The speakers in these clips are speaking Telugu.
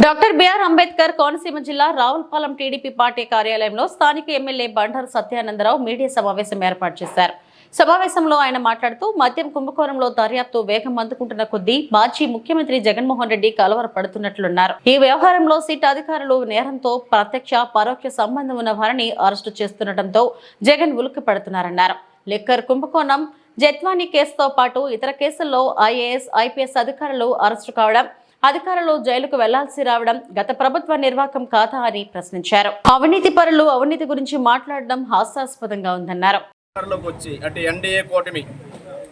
డాక్టర్ బిఆర్ అంబేద్కర్ కోనసీమ జిల్లా రావులపాలెం టీడీపీ పార్టీ కార్యాలయంలో స్థానిక ఎమ్మెల్యే బండారు సత్యానందరావు మీడియా సమావేశం ఏర్పాటు చేశారు. సమావేశంలో ఆయన మాట్లాడుతూ మద్యం కుంభకోణంలో దర్యాప్తు వేగం అందుకుంటున్న కొద్దీ మాజీ ముఖ్యమంత్రి జగన్మోహన్ రెడ్డి కలవరపడుతున్నట్లున్నారు. ఈ వ్యవహారంలో సిట్ అధికారులు నేరంతో ప్రత్యక్ష పరోక్ష సంబంధం ఉన్న వారిని అరెస్టు చేస్తుండటంతో జగన్ ఉలిక్కిపడుతున్నారన్నారు. లిక్కర్ కుంభకోణం జత్వానీ కేసుతో పాటు ఇతర కేసుల్లో ఐఏఎస్, ఐపీఎస్ అధికారులు అరెస్టు కావడం, అధికారులు జైలుకు వెళ్లాల్సి రావడం గత ప్రభుత్వ నిర్వాహకం కాదా అని ప్రశ్నించారు. అవినీతి పరులు అవినీతి గురించి మాట్లాడడం హాస్యాస్పదంగా ఉందన్నారు. అంటే ఎన్డీఏ కూటమి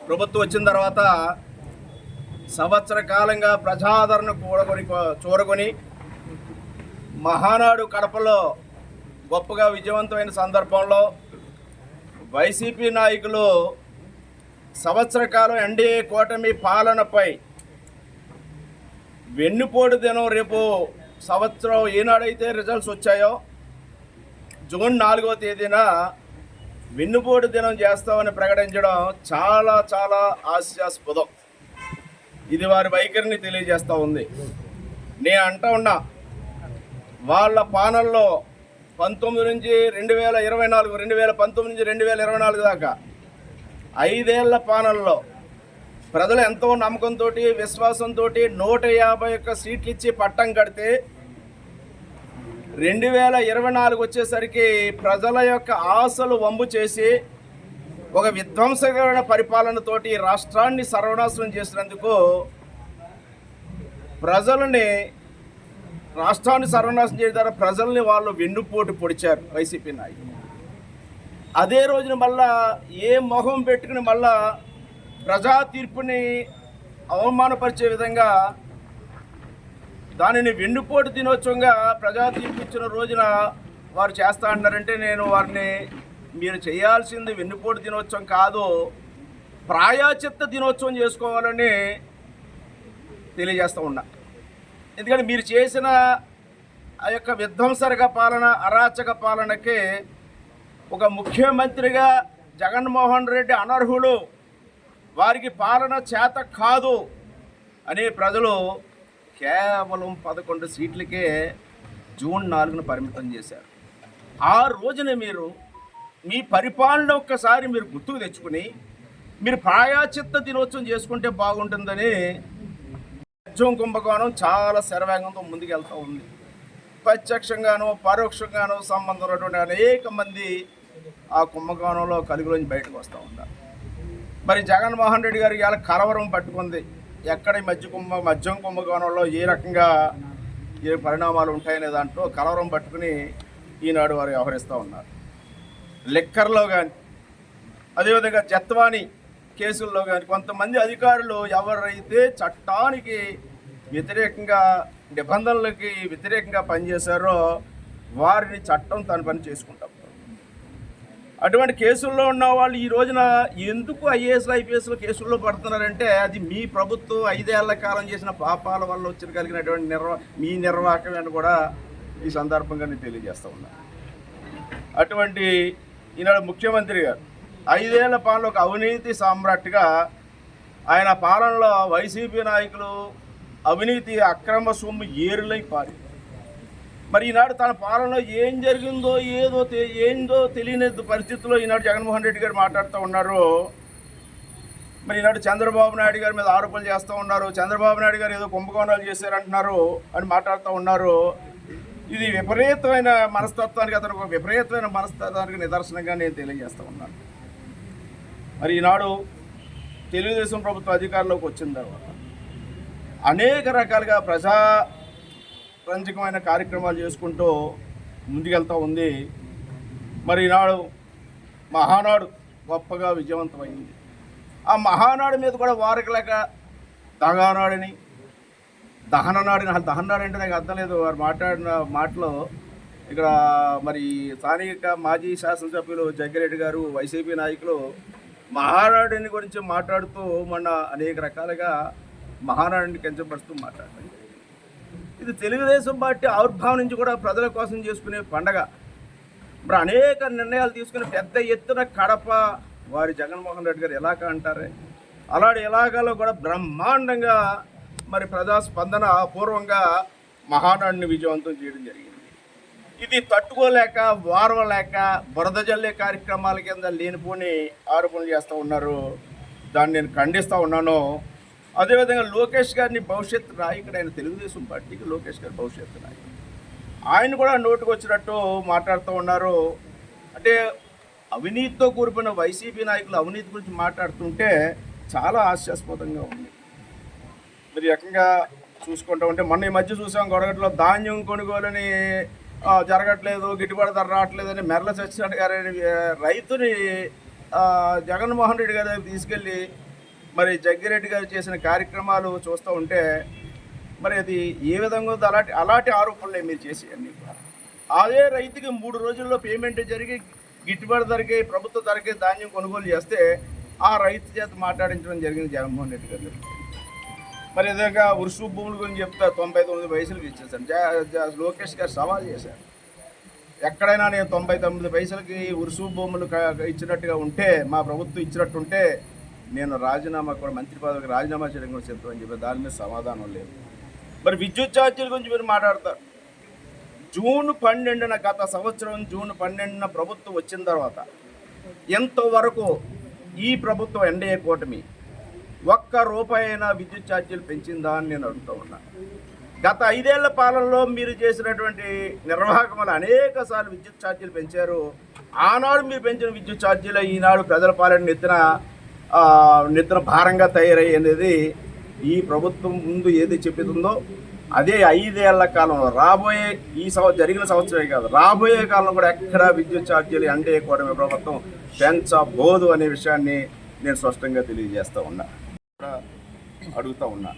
ప్రభుత్వం వచ్చిన తర్వాత సంవత్సర కాలంగా ప్రజాదరణ చూరగొని మహానాడు కడపలో గొప్పగా విజయవంతమైన సందర్భంలో వైసీపీ నాయకులు సంవత్సర కాలం ఎన్డీఏ కూటమి పాలనపై వెన్నుపోటు దినం రేపు సంవత్సరం ఏనాడైతే రిజల్ట్స్ వచ్చాయో జూన్ 4వ తేదీన వెన్నుపోటు దినం చేస్తామని ప్రకటించడం చాలా చాలా హాస్యాస్పదం. ఇది వారి వైఖరిని తెలియజేస్తూ ఉంది. నేను అంటూ ఉన్నా, వాళ్ళ పాలనలో 19 నుంచి 2024, 2019 నుంచి 2024 దాకా 5 ఏళ్ల పాలనలో ప్రజలు ఎంతో నమ్మకంతో విశ్వాసంతో 151 సీట్లు ఇచ్చి పట్టం కడితే 2024 వచ్చేసరికి ప్రజల యొక్క ఆశలు వంపు చేసి ఒక విధ్వంసకరమైన పరిపాలనతోటి రాష్ట్రాన్ని సర్వనాశనం చేసినందుకు రాష్ట్రాన్ని సర్వనాశనం చేయడం ద్వారా ప్రజల్ని వాళ్ళు వెన్నుపోటు పొడిచారు వైసీపీ నాయకులు. అదే రోజున మళ్ళా ఏ మొహం పెట్టుకుని మళ్ళా ప్రజా తీర్పుని అవమానపరిచే విధంగా దానిని వెన్నుపోటు దినోత్సవంగా ప్రజా తీర్పు ఇచ్చిన రోజున వారు చేస్తా అంటారంటే నేను వారిని మీరు చేయాల్సింది వెన్నుపోటు దినోత్సవం కాదు, ప్రాయశ్చిత్త దినోత్సవం చేసుకోవాలని తెలియజేస్తూ ఉన్నా. ఎందుకంటే మీరు చేసిన ఆ యొక్క విధ్వంసక పాలన, అరాచక పాలనకి ఒక ముఖ్యమంత్రిగా జగన్మోహన్ రెడ్డి అనర్హులు, వారికి పాలన చేత కాదు అనే ప్రజలు కేవలం 11 సీట్లకే జూన్ 4న పరిమితం చేశారు. ఆ రోజున మీరు మీ పరిపాలన ఒక్కసారి మీరు గుర్తుకు తెచ్చుకుని మీరు ప్రాయశ్చిత్త దినోత్సవం చేసుకుంటే బాగుంటుందని మద్యం కుంభకోణం చాలా శరవేగంతో ముందుకెళ్తూ ఉంది. ప్రత్యక్షంగానూ పరోక్షంగానూ సంబంధం ఉన్నటువంటి అనేక మంది ఆ కుంభకోణంలో కలుగులోంచి బయటకు వస్తూ ఉంటారు. మరి జగన్మోహన్ రెడ్డి గారికి ఇలా కలవరం పట్టుకుంది. ఎక్కడ మద్యం కుంభకోణంలో ఏ రకంగా ఏ పరిణామాలు ఉంటాయనే దాంట్లో కలవరం పట్టుకుని ఈనాడు వారు వ్యవహరిస్తూ ఉన్నారు. లిక్కర్లో కానీ అదేవిధంగా జత్వానీ కేసుల్లో కానీ కొంతమంది అధికారులు ఎవరైతే చట్టానికి వ్యతిరేకంగా, నిబంధనలకి వ్యతిరేకంగా పనిచేశారో వారిని చట్టం తన పని చేసుకుంటాం. అటువంటి కేసుల్లో ఉన్న వాళ్ళు ఈ రోజున ఎందుకు ఐఏఎస్లు, ఐపీఎస్లు కేసుల్లో పడుతున్నారంటే అది మీ ప్రభుత్వం 5 ఏళ్ల కాలం చేసిన పాపాల వల్ల కలిగినటువంటి మీ నిర్వాహకం అని కూడా ఈ సందర్భంగా నేను తెలియజేస్తూ ఉన్నాను. అటువంటి ఈనాడు ముఖ్యమంత్రి గారు 5 ఏళ్ల పాలనలో ఒక అవినీతి సామ్రాట్గా ఆయన పాలనలో వైసీపీ నాయకులు అవినీతి అక్రమ సొమ్ము ఏరులై పారి మరి ఈనాడు తన పాలనలో ఏం జరిగిందో ఏందో తెలియని పరిస్థితుల్లో ఈనాడు జగన్మోహన్ రెడ్డి గారు మాట్లాడుతూ ఉన్నారు. మరి ఈనాడు చంద్రబాబు నాయుడు గారి మీద ఆరోపణలు చేస్తూ ఉన్నారు. చంద్రబాబు నాయుడు గారు ఏదో కుంభకోణాలు చేశారంటున్నారు అని మాట్లాడుతూ ఉన్నారు. ఇది విపరీతమైన మనస్తత్వానికి, అతను విపరీతమైన మనస్తత్వానికి నిదర్శనంగా నేను తెలియజేస్తూ ఉన్నాను. మరి ఈనాడు తెలుగుదేశం ప్రభుత్వ అధికారంలోకి వచ్చిన తర్వాత అనేక రకాలుగా రంజకమైన కార్యక్రమాలు చేసుకుంటూ ముందుకెళ్తూ ఉంది. మరి ఈనాడు మహానాడు గొప్పగా విజయవంతమైంది. ఆ మహానాడు మీద కూడా వారకలేక దగానాడని, దహననాడని, దహననాడు అంటే నాకు అర్థం లేదు. వారు మాట్లాడిన మాటలో ఇక్కడ మరి స్థానిక మాజీ శాసనసభ్యులు జగ్గిరెడ్డి గారు, వైసీపీ నాయకులు మహానాడుని గురించి మాట్లాడుతూ మొన్న అనేక రకాలుగా మహానాడుని కించపరుస్తూ మాట్లాడారు. ఇది తెలుగుదేశం పార్టీ ఆవిర్భావం నుంచి కూడా ప్రజల కోసం చేసుకునే పండగ. మరి అనేక నిర్ణయాలు తీసుకుని పెద్ద ఎత్తున కడప వారి జగన్మోహన్ రెడ్డి గారు ఎలాగ అంటారే అలాంటి ఎలాగాలో కూడా బ్రహ్మాండంగా మరి ప్రజాస్పందన పూర్వంగా మహానాడుని విజయవంతం చేయడం జరిగింది. ఇది తట్టుకోలేక వారవలేక బురద జల్లే కార్యక్రమాల కింద లేనిపోని ఆరోపణలు చేస్తూ ఉన్నారు. దాన్ని నేను ఖండిస్తూ ఉన్నాను. అదేవిధంగా లోకేష్ గారిని భవిష్యత్తు నాయకుడు, ఆయన తెలుగుదేశం పార్టీకి లోకేష్ గారి భవిష్యత్తు నాయకుడు, ఆయన కూడా నోటుకు వచ్చినట్టు మాట్లాడుతూ ఉన్నారు. అంటే అవినీతితో కూడిపోయిన వైసీపీ నాయకులు అవినీతి గురించి మాట్లాడుతుంటే చాలా హాస్యాస్పదంగా ఉంది. మీరు రకంగా చూసుకుంటూ ఉంటే మొన్న ఈ మధ్య చూసాం గొడగట్లో ధాన్యం కొనుగోలని జరగట్లేదు, గిట్టుబాటు ధర రావట్లేదని మెర్ల సత్యనారాయణ గారి రైతుని జగన్మోహన్ రెడ్డి గారి దగ్గర తీసుకెళ్ళి మరి జగ్గిరెడ్డి గారు చేసిన కార్యక్రమాలు చూస్తూ ఉంటే మరి అది ఏ విధంగా ఉందో అలాంటి ఆరోపణలే మీరు చేసేయండి. అదే రైతుకి 3 రోజుల్లో పేమెంట్ జరిగి గిట్టుబాటు ధరకి ప్రభుత్వ ధరకి ధాన్యం కొనుగోలు చేస్తే ఆ రైతు చేత మాట్లాడించడం జరిగింది జగన్మోహన్ రెడ్డి గారు. మరి విధంగా ఉరుసు భూముల గురించి చెప్తా 99 పైసలకి ఇచ్చేసాను. లోకేష్ గారు సవాల్ చేశారు, ఎక్కడైనా నేను 99 పైసలకి ఉరుసు భూములు ఇచ్చినట్టుగా ఉంటే, మా ప్రభుత్వం ఇచ్చినట్టుంటే నేను రాజీనామా కూడా, మంత్రి పదవికి రాజీనామా చేయడం కూడా చెప్తామని చెప్పి దాని మీద సమాధానం లేదు. మరి విద్యుత్ ఛార్జీల గురించి మీరు మాట్లాడతారు. జూన్ 12న గత సంవత్సరం జూన్ 12న ప్రభుత్వం వచ్చిన తర్వాత ఎంతవరకు ఈ ప్రభుత్వం ఎన్డీఏ కూటమి ₹1 అయినా విద్యుత్ ఛార్జీలు పెంచిందా అని నేను అడుగుతూ ఉన్నాను. గత 5 ఏళ్ల పాలనలో మీరు చేసినటువంటి నిర్వాహకం వల్ల అనేక సార్లు విద్యుత్ ఛార్జీలు పెంచారు. ఆనాడు మీరు పెంచిన విద్యుత్ ఛార్జీలు ఈనాడు ప్రజల పాలన నెత్తిన భారంగా తయారయ్యి అనేది ఈ ప్రభుత్వం ముందు ఏది చెప్తుందో అదే 5 ఏళ్ల కాలంలో రాబోయే జరిగిన సంవత్సరమే కాదు, రాబోయే కాలంలో కూడా ఎక్కడా విద్యుత్ ఛార్జీలు ఎన్డీఏ కూటమి ప్రభుత్వం పెంచబోదు అనే విషయాన్ని నేను స్పష్టంగా తెలియజేస్తూ ఉన్నా, అడుగుతూ ఉన్నా.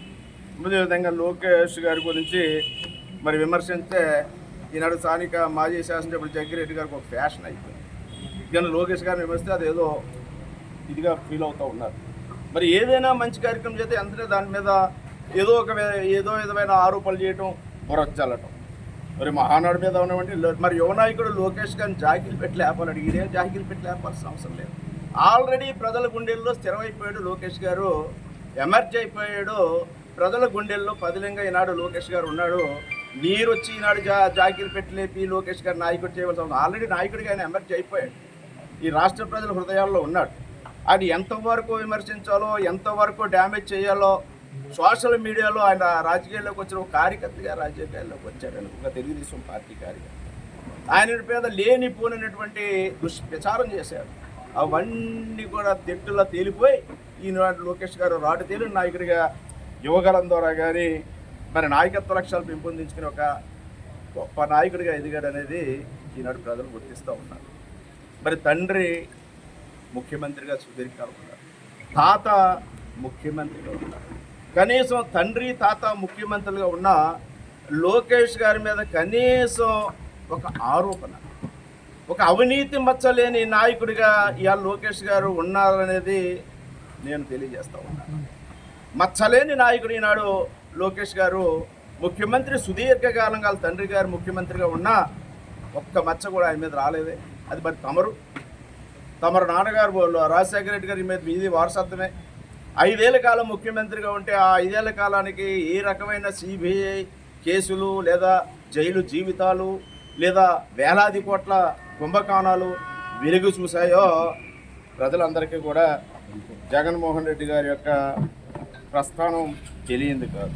అదేవిధంగా లోకేష్ గారి గురించి మరి విమర్శించే ఈనాడు స్థానిక మాజీ శాసనసభ్యుడు జగ్గిరెడ్డి గారికి ఒక ఫ్యాషన్ అయిపోయింది. కానీ లోకేష్ గారిని విమర్శిస్తే అదేదో ఇదిగా ఫీల్ అవుతూ ఉన్నారు. మరి ఏదైనా మంచి కార్యక్రమం చేస్తే అంతనే దాని మీద ఏదో విధమైన ఆరోపణలు చేయటం, బురచల్లటం. మరి మహానాడు మీద ఉన్నటువంటి మరి యువ నాయకుడు లోకేష్ గారిని జాకీలు పెట్టి లేపాలని, ఇదేం జాకీలు పెట్టి లేపాల్సిన అవసరం లేదు. ఆల్రెడీ ప్రజల గుండెల్లో స్థిరమైపోయాడు లోకేష్ గారు, ఎమర్జ్ అయిపోయాడు. ప్రజల గుండెల్లో పదిలంగా ఈనాడు లోకేష్ గారు ఉన్నాడు. మీరు వచ్చి ఈనాడు జాకీలు పెట్టి లేపి లోకేష్ గారు నాయకుడు చేయవలసిన అవసరం, ఆల్రెడీ నాయకుడిగా ఆయన ఎమర్జ్ అయిపోయాడు, ఈ రాష్ట్ర ప్రజల హృదయాల్లో ఉన్నాడు. అది ఎంతవరకు విమర్శించాలో, ఎంతవరకు డ్యామేజ్ చేయాలో సోషల్ మీడియాలో ఆయన రాజకీయాల్లోకి వచ్చిన ఒక కార్యకర్తగా రాజకీయాల్లోకి వచ్చాడని, ఒక తెలుగుదేశం పార్టీ కార్యకర్త. ఆయన మీద లేనిపోయినటువంటి దుష్ప్రచారం చేశారు. అవన్నీ కూడా తిట్టులా తేలిపోయి ఈనాడు లోకేష్ గారు రాటు తేలిన నాయకుడిగా యువగలం ద్వారా కానీ మరి నాయకత్వ లక్ష్యాలు పెంపొందించుకుని ఒక గొప్ప నాయకుడిగా ఎదిగాడు అనేది ఈనాడు ప్రజలు గుర్తిస్తూ ఉన్నారు. మరి తండ్రి ముఖ్యమంత్రిగా సుదీర్ఘకాలం ఉన్నారు, తాత ముఖ్యమంత్రిగా ఉన్నారు. కనీసం తండ్రి తాత ముఖ్యమంత్రులుగా ఉన్న లోకేష్ గారి మీద కనీసం ఒక ఆరోపణ, ఒక అవినీతి మచ్చలేని నాయకుడిగా ఇవాళ లోకేష్ గారు ఉన్నారనేది నేను తెలియజేస్తూ ఉన్నాను. మచ్చలేని నాయకుడు ఈనాడు లోకేష్ గారు ముఖ్యమంత్రి సుదీర్ఘకాలంగా తండ్రి గారు ముఖ్యమంత్రిగా ఉన్నా ఒక్క మచ్చ కూడా ఆయన మీద రాలేదే. అది మరి తమరు నాన్నగారు రాజశేఖర రెడ్డి గారి మీద మీది వారసత్వమే. 5 ఏళ్ల కాలం ముఖ్యమంత్రిగా ఉంటే ఆ 5 ఏళ్ల కాలానికి ఏ రకమైన సిబిఐ కేసులు లేదా జైలు జీవితాలు లేదా వేలాది కోట్ల కుంభకోణాలు వెలుగు చూశాయో ప్రజలందరికీ కూడా జగన్మోహన్ రెడ్డి గారి యొక్క ప్రస్థానం తెలియంది కాదు.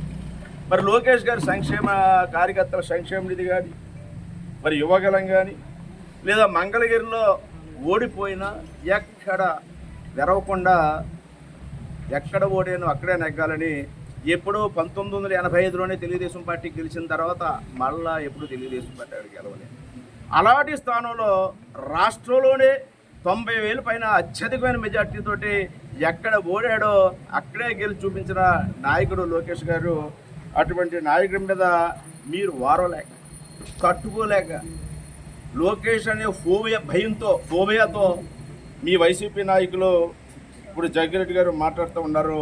మరి లోకేష్ గారి సంక్షేమ కార్యకర్తల సంక్షేమ నిధి కానీ, మరి యువగలం కానీ, లేదా మంగళగిరిలో ఓడిపోయినా ఎక్కడ వెరవకుండా ఎక్కడ ఓడాను అక్కడే నెగ్గాలని ఎప్పుడో 1985లోనే తెలుగుదేశం పార్టీ గెలిచిన తర్వాత మళ్ళా ఎప్పుడు తెలుగుదేశం పార్టీ అక్కడికి గెలవలేదు. అలాంటి స్థానంలో రాష్ట్రంలోనే 90,000 పైన అత్యధికమైన మెజార్టీతోటి ఎక్కడ ఓడాడో అక్కడే గెలిచి చూపించిన నాయకుడు లోకేష్ గారు. అటువంటి నాయకుడి మీద మీరు వారలేక, తట్టుకోలేక, లోకేష్ అనే ఫోబియాతో మీ వైసీపీ నాయకులు ఇప్పుడు జగ్గిరెడ్డి గారు మాట్లాడుతూ ఉన్నారు.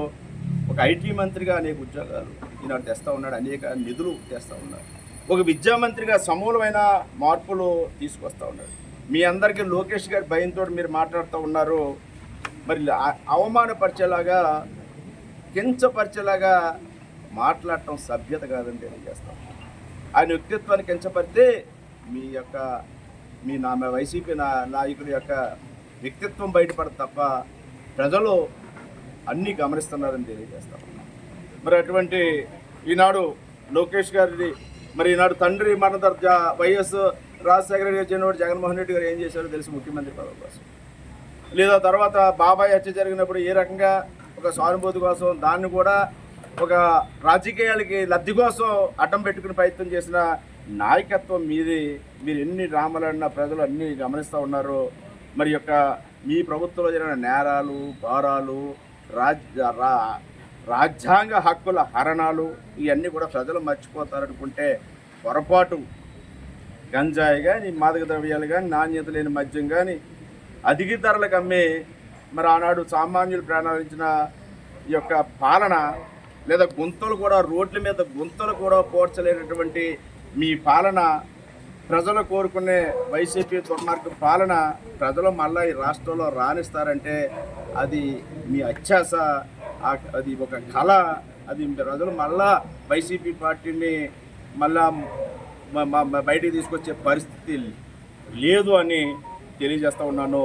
ఒక ఐటీ మంత్రిగా అనేక ఉద్యోగాలు ఈనాడు తెస్తూ ఉన్నాడు, అనేక నిధులు తెస్తూ ఉన్నారు. ఒక విద్యామంత్రిగా సమూలమైన మార్పులు తీసుకొస్తూ ఉన్నాడు. మీ అందరికీ లోకేష్ గారి భయంతో మీరు మాట్లాడుతూ ఉన్నారు. మరి అవమానపరిచేలాగా, కించపరిచేలాగా మాట్లాడటం సభ్యత కాదని తెలియజేస్తాం. ఆయన వ్యక్తిత్వాన్ని కించపరిస్తే మీ వైసీపీ నాయకుడి యొక్క వ్యక్తిత్వం బయటపడదు తప్ప ప్రజలు అన్నీ గమనిస్తున్నారని తెలియజేస్తాం. మరి అటువంటి ఈనాడు లోకేష్ గారిది మరి ఈనాడు తండ్రి మరణదర్జా వైఎస్ రాజశేఖర గారి చెందినవాడు జగన్మోహన్ రెడ్డి గారు ఏం చేశారో తెలిసి ముఖ్యమంత్రి పదవి కోసం, లేదా తర్వాత బాబాయ్ హత్య జరిగినప్పుడు ఏ రకంగా ఒక సానుభూతి కోసం దాన్ని కూడా ఒక రాజకీయాలకి లబ్ధి కోసం అడ్డం పెట్టుకుని ప్రయత్నం చేసిన నాయకత్వం మీది. మీరు ఎన్ని డ్రామాలన్నా ప్రజలు అన్నీ గమనిస్తూ ఉన్నారు. మరి యొక్క మీ ప్రభుత్వంలో జరిగిన నేరాలు భారాలు రాజ్యాంగ హక్కుల హరణాలు ఇవన్నీ కూడా ప్రజలు మర్చిపోతారనుకుంటే పొరపాటు. గంజాయి కానీ మాదక ద్రవ్యాలు కానీ నాణ్యత లేని మద్యం కానీ అధిక ధరలకు అమ్మి మరి ఆనాడు సామాన్యులు ప్రాణాలించిన ఈ యొక్క పాలన, లేదా గుంతలు కూడా రోడ్ల మీద గుంతలు కూడా పోడ్చలేనటువంటి మీ పాలన, ప్రజలు కోరుకునే వైసీపీ దుర్మార్గ పాలన ప్రజలు మళ్ళీ ఈ రాష్ట్రంలో రాణిస్తారంటే అది మీ అత్యాశ, అది ఒక కళ. అది ప్రజలు మళ్ళా వైసీపీ పార్టీని మళ్ళా బయటికి తీసుకొచ్చే పరిస్థితి లేదు అని తెలియజేస్తూ ఉన్నాను.